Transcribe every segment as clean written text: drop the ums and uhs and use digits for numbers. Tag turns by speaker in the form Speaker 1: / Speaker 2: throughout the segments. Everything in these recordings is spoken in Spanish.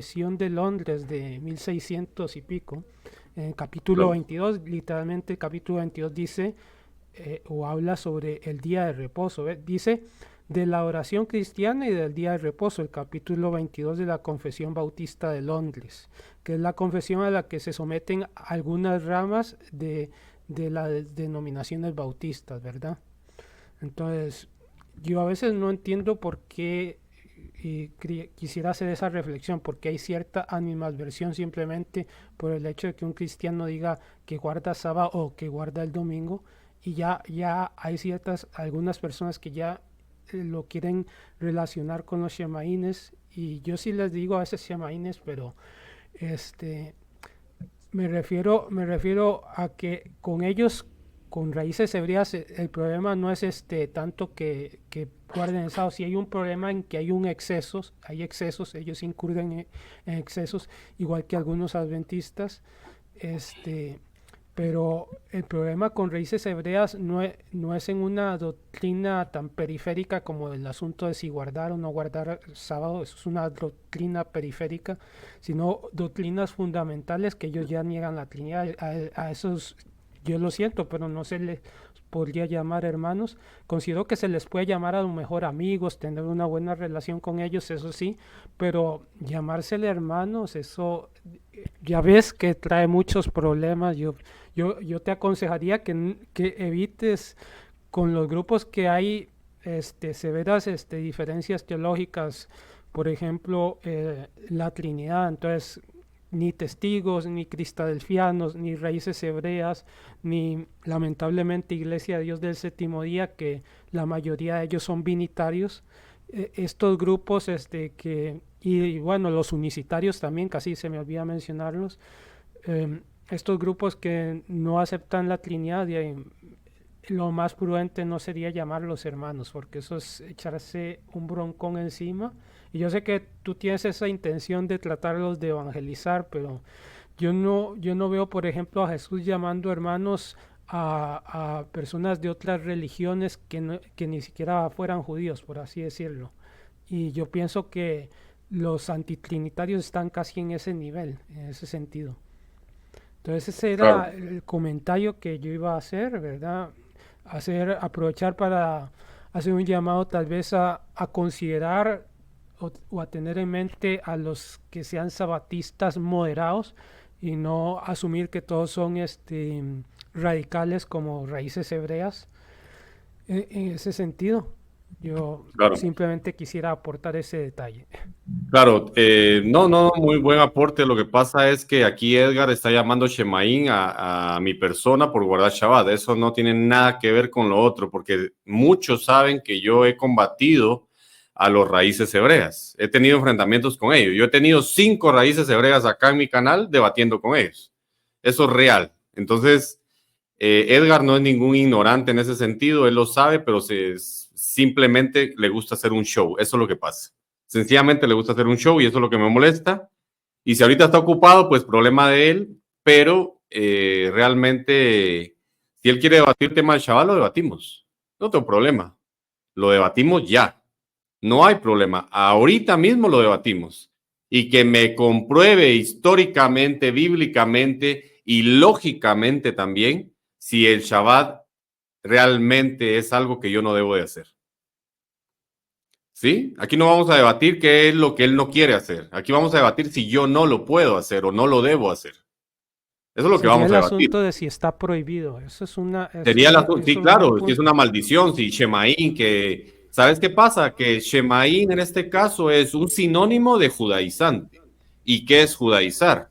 Speaker 1: Confesión de Londres de 1600 y pico, en el capítulo
Speaker 2: Claro.
Speaker 1: 22, literalmente el capítulo 22 dice o habla sobre el día de reposo. Dice de la oración cristiana y del día de reposo, el capítulo 22 de la Confesión Bautista de Londres, que es la confesión a la que se someten algunas ramas de las denominaciones bautistas, ¿verdad? Entonces, yo a veces no entiendo por qué quisiera hacer esa reflexión, porque hay cierta animadversión simplemente por el hecho de que un cristiano diga que guarda sábado o que guarda el domingo, y ya hay algunas personas que ya lo quieren relacionar con los shemaínes, y yo sí les digo a veces shemaínes, pero este, me refiero a que con ellos, con raíces hebreas, el problema no es tanto que guarden el sábado. Si hay un problema en que hay excesos, ellos incurren en excesos, igual que algunos adventistas, este, pero el problema con raíces hebreas no es en una doctrina tan periférica como el asunto de si guardar o no guardar sábado. Eso es una doctrina periférica, sino doctrinas fundamentales que ellos ya niegan la Trinidad. A esos, yo lo siento, pero no se les podría llamar hermanos. Considero que se les puede llamar a lo mejor amigos, tener una buena relación con ellos, eso sí, pero llamársele hermanos, eso ya ves que trae muchos problemas. Yo te aconsejaría que evites con los grupos que hay severas diferencias teológicas, por ejemplo, la Trinidad. Entonces, ni testigos, ni cristadelfianos, ni raíces hebreas, ni lamentablemente Iglesia de Dios del Séptimo Día, que la mayoría de ellos son binitarios. Estos grupos y bueno, los unicitarios también, casi se me olvida mencionarlos, estos grupos que no aceptan la Trinidad, lo más prudente no sería llamarlos hermanos, porque eso es echarse un broncón encima. Y yo sé que tú tienes esa intención de tratarlos de evangelizar, pero yo no veo, por ejemplo, a Jesús llamando hermanos a personas de otras religiones que ni siquiera fueran judíos, por así decirlo. Y yo pienso que los antitrinitarios están casi en ese nivel, en ese sentido. Entonces ese era
Speaker 2: Claro.
Speaker 1: el comentario que yo iba a hacer, ¿verdad? Aprovechar para hacer un llamado tal vez a considerar o a tener en mente a los que sean sabatistas moderados y no asumir que todos son radicales como raíces hebreas. En ese sentido, yo
Speaker 2: Claro.
Speaker 1: simplemente quisiera aportar ese detalle.
Speaker 2: Claro, no, no, muy buen aporte. Lo que pasa es que aquí Edgar está llamando Shemaín a mi persona por guardar Shabbat. Eso no tiene nada que ver con lo otro, porque muchos saben que yo he combatido a los raíces hebreas. He tenido enfrentamientos con ellos. Yo he tenido 5 raíces hebreas acá en mi canal debatiendo con ellos. Eso es real. Entonces, Edgar no es ningún ignorante en ese sentido. Él lo sabe, pero simplemente le gusta hacer un show. Eso es lo que pasa. Sencillamente le gusta hacer un show y eso es lo que me molesta. Y si ahorita está ocupado, pues problema de él, pero realmente, si él quiere debatir tema del chaval, lo debatimos. No tengo problema. Lo debatimos ya. No hay problema. Ahorita mismo lo debatimos. Y que me compruebe históricamente, bíblicamente y lógicamente también si el Shabbat realmente es algo que yo no debo de hacer. ¿Sí? Aquí no vamos a debatir qué es lo que él no quiere hacer. Aquí vamos a debatir si yo no lo puedo hacer o no lo debo hacer. Eso es lo que
Speaker 1: Sería
Speaker 2: vamos a
Speaker 1: el
Speaker 2: debatir.
Speaker 1: asunto de si está prohibido.
Speaker 2: Sería la, sí,
Speaker 1: Eso es un buen
Speaker 2: claro, si es
Speaker 1: punto.
Speaker 2: una maldición, si Shemaín, que, ¿sabes qué pasa? Que Shemaín en este caso es un sinónimo de judaizante. ¿Y qué es judaizar?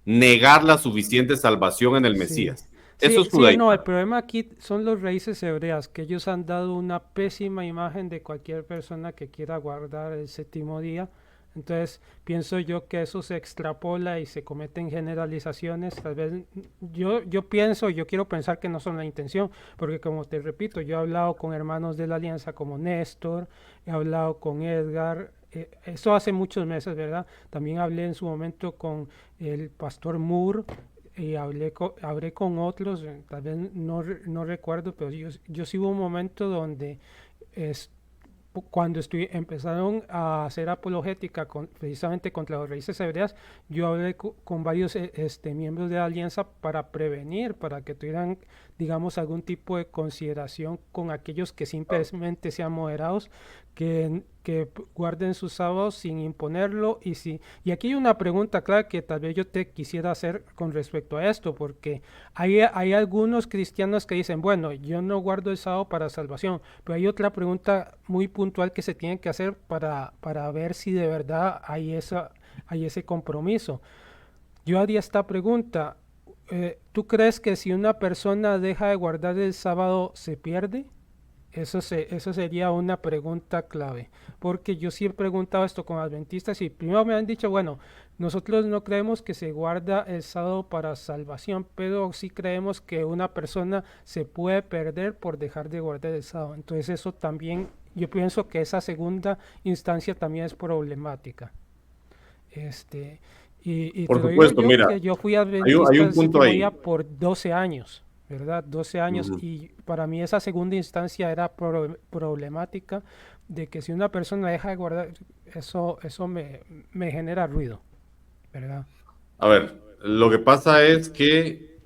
Speaker 2: Negar la suficiente salvación en el
Speaker 1: Sí.
Speaker 2: Mesías. Eso
Speaker 1: Sí,
Speaker 2: es
Speaker 1: sí, no, el
Speaker 2: judaizar.
Speaker 1: problema aquí son los raíces hebreas, que ellos han dado una pésima imagen de cualquier persona que quiera guardar el séptimo día. Entonces, pienso yo que eso se extrapola y se cometen generalizaciones. Tal vez yo quiero pensar que no son la intención, porque como te repito, yo he hablado con hermanos de la Alianza como Néstor, he hablado con Edgar, eso hace muchos meses, ¿verdad? También hablé en su momento con el pastor Moore y hablé con otros, tal vez no recuerdo, pero yo sí hubo un momento donde cuando empezaron a hacer apologética precisamente contra las raíces hebreas, yo hablé con varios miembros de la alianza para prevenir, para que tuvieran, digamos, algún tipo de consideración con aquellos que simplemente sean moderados, que guarden sus sábados sin imponerlo. Y aquí hay una pregunta clara que tal vez yo te quisiera hacer con respecto a esto, porque hay algunos cristianos que dicen, bueno, yo no guardo el sábado para salvación, pero hay otra pregunta muy puntual que se tiene que hacer para ver si de verdad hay ese compromiso. Yo haría esta pregunta, ¿tú crees que si una persona deja de guardar el sábado se pierde? Eso sería una pregunta clave, porque yo sí he preguntado esto con adventistas y primero me han dicho, bueno, nosotros no creemos que se guarda el sábado para salvación, pero sí creemos que una persona se puede perder por dejar de guardar el sábado. Entonces eso también, yo pienso que esa segunda instancia también es problemática. Este, y
Speaker 2: Por
Speaker 1: te lo digo
Speaker 2: supuesto,
Speaker 1: yo
Speaker 2: mira,
Speaker 1: que yo fui
Speaker 2: hay
Speaker 1: adventista
Speaker 2: un
Speaker 1: del
Speaker 2: punto
Speaker 1: séptimo día
Speaker 2: ahí.
Speaker 1: por 12 años, ¿verdad? 12 años
Speaker 2: Ujú.
Speaker 1: y para mí esa segunda instancia era problemática de que si una persona deja de guardar, eso me genera ruido, ¿verdad?
Speaker 2: A ver, lo que pasa es que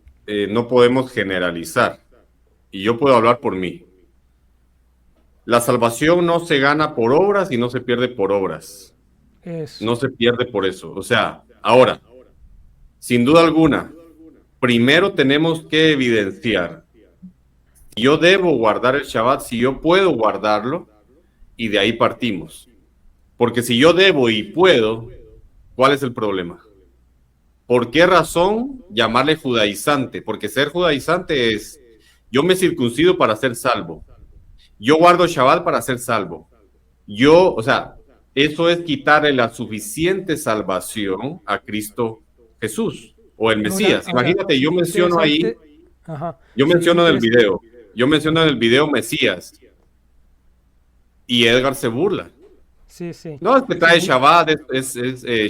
Speaker 2: no podemos generalizar. Y yo puedo hablar por mí. La salvación no se gana por obras y no se pierde por obras.
Speaker 1: Eso,
Speaker 2: No se pierde por eso. O sea, ahora, sin duda alguna, primero tenemos que evidenciar si yo debo guardar el Shabbat, si yo puedo guardarlo, y de ahí partimos. Porque si yo debo y puedo, ¿cuál es el problema? ¿Por qué razón llamarle judaizante? Porque ser judaizante es, yo me circuncido para ser salvo. Yo guardo Shabbat para ser salvo. Yo, o sea, eso es quitarle la suficiente salvación a Cristo Jesús o el Mesías.
Speaker 1: ahora
Speaker 2: Imagínate, yo
Speaker 1: sería
Speaker 2: menciono ahí,
Speaker 1: interesante, ajá,
Speaker 2: yo
Speaker 1: sería
Speaker 2: menciono en el
Speaker 1: interesante,
Speaker 2: video, yo menciono en el video Mesías y Edgar se burla.
Speaker 1: sí, sí,
Speaker 2: No, es que trae
Speaker 1: sería,
Speaker 2: Shabbat, es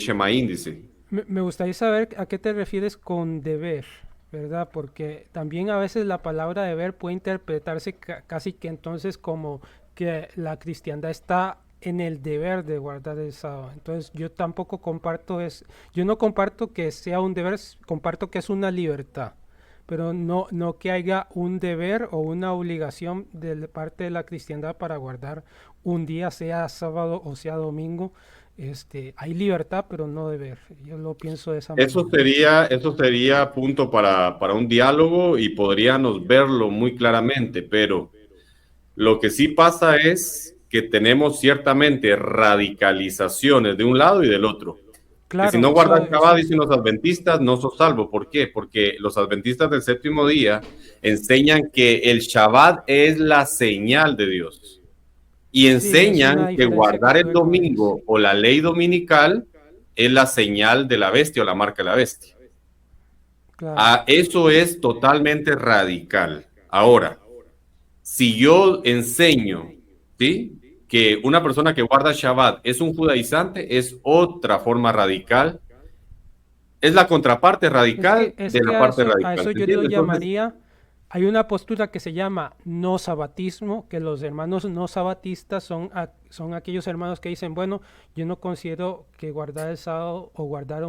Speaker 2: Shemaín, dice.
Speaker 1: me gustaría saber a qué te refieres con deber, ¿verdad? Porque también a veces la palabra deber puede interpretarse casi que entonces como que la cristiandad está en el deber de guardar el sábado. Entonces yo tampoco comparto yo no comparto que sea un deber, comparto que es una libertad, pero no que haya un deber o una obligación de parte de la cristiandad para guardar un día, sea sábado o sea domingo. Hay libertad, pero no deber. Yo lo pienso de esa manera.
Speaker 2: Eso sería punto para un diálogo y podríamos verlo muy claramente, pero lo que sí pasa es que tenemos ciertamente radicalizaciones de un lado y del otro. Que si
Speaker 1: Claro,
Speaker 2: no guardas
Speaker 1: eso
Speaker 2: Shabbat, dicen los adventistas, no sos salvo. ¿Por qué? Porque los adventistas del séptimo día enseñan que el Shabbat es la señal de Dios y
Speaker 1: sí, es una
Speaker 2: enseñan que
Speaker 1: diferencia
Speaker 2: guardar el
Speaker 1: categórica, sí.
Speaker 2: domingo o la ley dominical es la señal de la bestia o la marca de la bestia.
Speaker 1: Claro.
Speaker 2: Eso es totalmente radical. Ahora, si yo enseño, ¿sí?, que una persona que guarda Shabbat es un judaizante, es otra forma radical, es la contraparte radical
Speaker 1: Es
Speaker 2: de
Speaker 1: que
Speaker 2: la parte
Speaker 1: a
Speaker 2: radical,
Speaker 1: eso
Speaker 2: ¿se
Speaker 1: yo lo
Speaker 2: entiende? Entonces,
Speaker 1: llamaría, hay una postura que se llama no sabatismo, que los hermanos no sabatistas son aquellos hermanos que dicen, bueno, yo no considero que guardar el sábado o guardar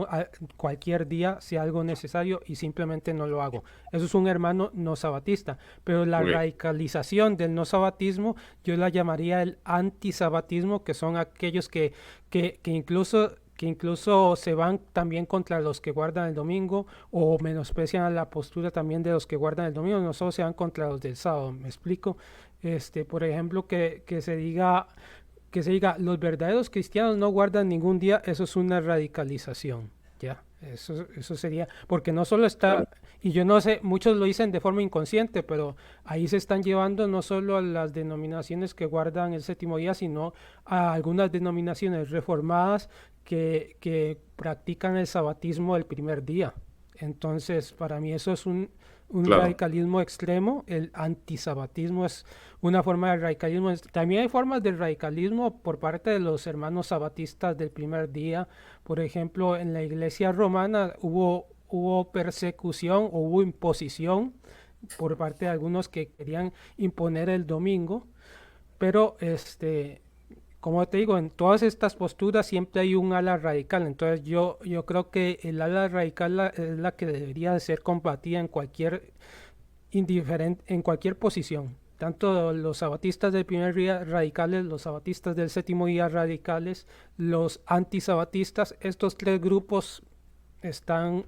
Speaker 1: cualquier día sea algo necesario y simplemente no lo hago. Eso es un hermano no sabatista, pero la
Speaker 2: ok,
Speaker 1: radicalización del no sabatismo yo la llamaría el antisabatismo, que son aquellos que incluso se van también contra los que guardan el domingo o menosprecian la postura también de los que guardan el domingo, no solo se van contra los del sábado, me explico. Por ejemplo, que se diga los verdaderos cristianos no guardan ningún día, eso es una radicalización, ¿ya? Eso sería, porque no solo
Speaker 2: claro.
Speaker 1: está, y yo no sé, muchos lo dicen de forma inconsciente, pero ahí se están llevando no solo a las denominaciones que guardan el séptimo día, sino a algunas denominaciones reformadas que practican el sabatismo el primer día. Entonces, para mí eso es un
Speaker 2: Claro.
Speaker 1: radicalismo extremo. El antisabatismo es una forma de radicalismo. También hay formas de radicalismo por parte de los hermanos sabatistas del primer día. Por ejemplo, en la iglesia romana hubo persecución o hubo imposición por parte de algunos que querían imponer el domingo, pero como te digo, en todas estas posturas siempre hay un ala radical. Entonces yo creo que el ala radical es la que debería de ser combatida en cualquier en cualquier posición. Tanto los sabatistas del primer día radicales, los sabatistas del séptimo día radicales, los antisabatistas, estos tres grupos están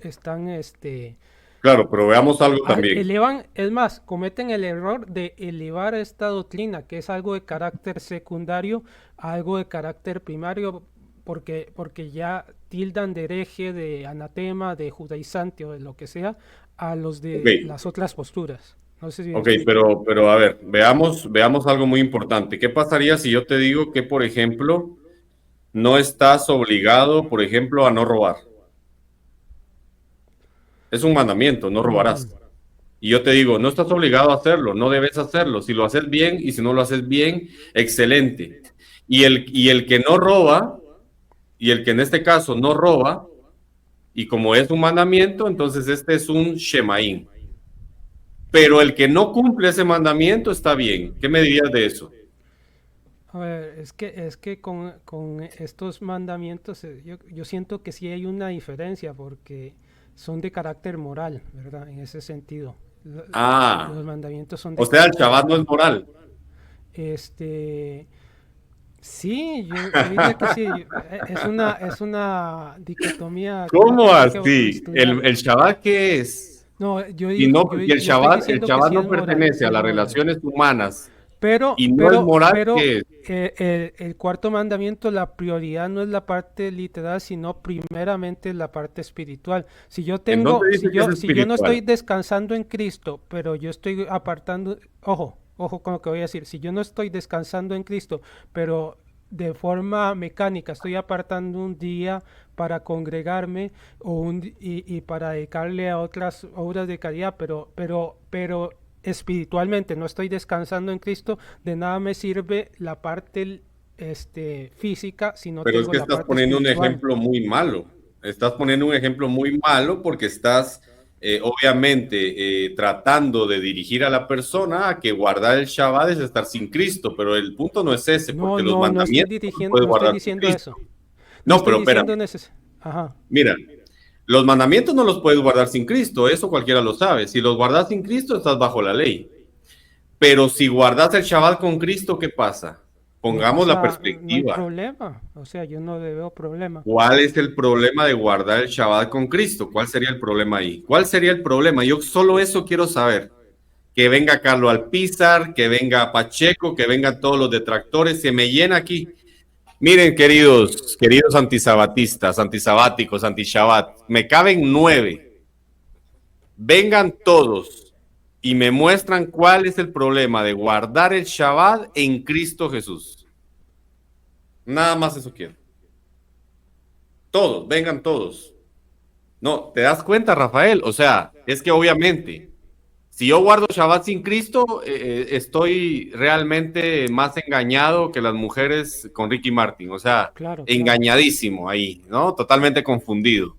Speaker 2: Claro, pero veamos algo también.
Speaker 1: elevan, es más, cometen el error de elevar esta doctrina, que es algo de carácter secundario, a algo de carácter primario, porque ya tildan de hereje, de anatema, de judaizante o de lo que sea, a los
Speaker 2: Ok,
Speaker 1: de las otras posturas. No sé si me
Speaker 2: ok,
Speaker 1: explico.
Speaker 2: pero a ver, veamos algo muy importante. ¿Qué pasaría si yo te digo que, por ejemplo, no estás obligado, por ejemplo, a no robar? Es un mandamiento, no
Speaker 1: Ujú.
Speaker 2: robarás. Y yo te digo, no estás obligado a hacerlo, no debes hacerlo. Si lo haces bien y si no lo haces bien, excelente. Y el que no roba, y el que en este caso no roba, y como es un mandamiento, entonces este es un Shemaín. Pero el que no cumple ese mandamiento está bien. ¿Qué me dirías de eso?
Speaker 1: A ver, es que con estos mandamientos yo siento que sí hay una diferencia porque son de carácter moral, ¿verdad? En ese sentido.
Speaker 2: Ah,
Speaker 1: Los mandamientos son
Speaker 2: o
Speaker 1: de
Speaker 2: sea, el
Speaker 1: carácter
Speaker 2: Shabbat no es
Speaker 1: moral.
Speaker 2: moral.
Speaker 1: Este, sí, yo diría que sí. Es una dicotomía
Speaker 2: ¿Cómo
Speaker 1: que hay que
Speaker 2: así?
Speaker 1: estudiar.
Speaker 2: ¿El Shabbat qué es?
Speaker 1: No, yo
Speaker 2: Y
Speaker 1: digo,
Speaker 2: no,
Speaker 1: yo,
Speaker 2: y
Speaker 1: yo estoy
Speaker 2: El
Speaker 1: diciendo que
Speaker 2: Shabbat
Speaker 1: sí
Speaker 2: no
Speaker 1: es moral,
Speaker 2: pertenece
Speaker 1: sí
Speaker 2: a
Speaker 1: es
Speaker 2: las
Speaker 1: moral.
Speaker 2: relaciones humanas
Speaker 1: Pero,
Speaker 2: y no es
Speaker 1: pero,
Speaker 2: moral
Speaker 1: pero
Speaker 2: que
Speaker 1: el cuarto mandamiento, la prioridad no es la parte literal, sino primeramente la parte espiritual. Si yo
Speaker 2: ¿en dónde
Speaker 1: tengo,
Speaker 2: dice que es
Speaker 1: si yo no estoy
Speaker 2: espiritual?
Speaker 1: descansando en Cristo, pero yo estoy apartando, ojo con lo que voy a decir, si yo no estoy descansando en Cristo, pero de forma mecánica estoy apartando un día para congregarme y para dedicarle a otras obras de caridad, pero espiritualmente no estoy descansando en Cristo, de nada me sirve la parte física si no
Speaker 2: Pero es
Speaker 1: tengo
Speaker 2: que
Speaker 1: la
Speaker 2: estás
Speaker 1: parte
Speaker 2: poniendo un
Speaker 1: espiritual.
Speaker 2: ejemplo muy malo. Estás poniendo un ejemplo muy malo porque estás, obviamente, tratando de dirigir a la persona a que guardar el Shabbat es estar sin Cristo, pero el punto no es ese,
Speaker 1: No,
Speaker 2: porque los
Speaker 1: no, no estoy
Speaker 2: mandamientos no los
Speaker 1: dirigiendo,
Speaker 2: puedes
Speaker 1: no estoy
Speaker 2: guardar sin
Speaker 1: diciendo
Speaker 2: Cristo.
Speaker 1: eso. No
Speaker 2: No,
Speaker 1: estoy
Speaker 2: pero espérame,
Speaker 1: diciendo Ajá.
Speaker 2: mira, los mandamientos no los puedes guardar sin Cristo, eso cualquiera lo sabe. Si los guardas sin Cristo, estás bajo la ley. Pero si guardas el Shabbat con Cristo, ¿qué pasa?
Speaker 1: No
Speaker 2: Pongamos la
Speaker 1: pasa, no hay
Speaker 2: perspectiva.
Speaker 1: problema. O sea, yo no le veo problema.
Speaker 2: ¿Cuál es el problema de guardar el Shabbat con Cristo? ¿Cuál sería el problema ahí? ¿Cuál sería el problema? Yo solo eso quiero saber. Que venga Carlos Alpizar, que venga Pacheco, que vengan todos los detractores, se me llena aquí. Miren, queridos antisabatistas, antisabáticos, antishabat, me caben 9. Vengan todos y me muestran cuál es el problema de guardar el Shabbat en Cristo Jesús. Nada más eso quiero. Todos, vengan todos. No, ¿te das cuenta, Rafael? O sea, es que obviamente, si yo guardo Shabbat sin Cristo, estoy realmente más engañado que las mujeres con Ricky Martin. O sea,
Speaker 1: Claro, claro.
Speaker 2: engañadísimo ahí, ¿no? Totalmente confundido.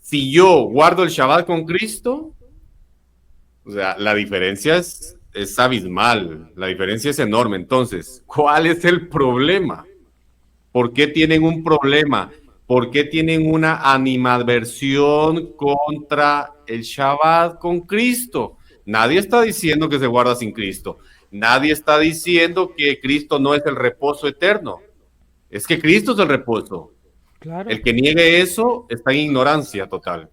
Speaker 2: Si yo guardo el Shabbat con Cristo, o sea, la diferencia es abismal, la diferencia es enorme. Entonces, ¿cuál es el problema? ¿Por qué tienen un problema? ¿Por qué tienen una animadversión contra el Shabbat con Cristo? Nadie está diciendo que se guarda sin Cristo. Nadie está diciendo que Cristo no es el reposo eterno. Es que Cristo es el reposo.
Speaker 1: Claro.
Speaker 2: El que niegue eso está en ignorancia total.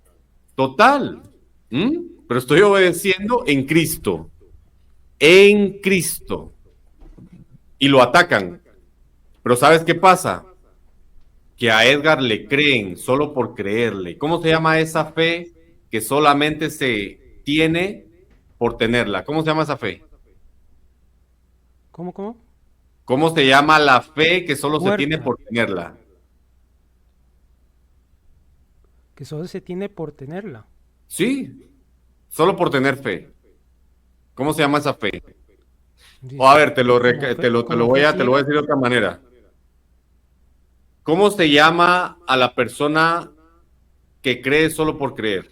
Speaker 2: Total. ¿Mm? Pero estoy obedeciendo en Cristo. En Cristo. Y lo atacan. Pero ¿sabes qué pasa? Que a Edgar le creen solo por creerle. ¿Cómo se llama esa fe que solamente se tiene por tenerla? ¿Cómo se llama esa fe?
Speaker 1: ¿Cómo, cómo?
Speaker 2: ¿Cómo se llama la fe que solo se tiene
Speaker 1: Muerta.
Speaker 2: por tenerla?
Speaker 1: Que solo se tiene por tenerla.
Speaker 2: Sí, solo por tener fe. ¿Cómo se llama esa fe? O a
Speaker 1: Dice,
Speaker 2: ver,
Speaker 1: como fe
Speaker 2: te lo voy a
Speaker 1: ciega.
Speaker 2: decir de otra manera. ¿Cómo se llama a la persona que cree solo por creer?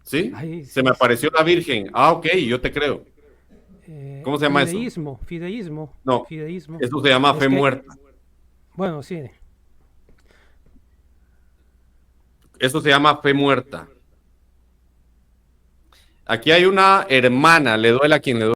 Speaker 2: ¿Sí?
Speaker 1: Ay,
Speaker 2: Se me
Speaker 1: sí, sí.
Speaker 2: apareció la Virgen. Ah, ok, yo te creo. ¿Cómo se llama eso?
Speaker 1: Fideísmo.
Speaker 2: No,
Speaker 1: Fideísmo.
Speaker 2: eso se llama fe muerta.
Speaker 1: Bueno, sí.
Speaker 2: Eso se llama fe muerta. Aquí hay una hermana, le duele a quien le duele.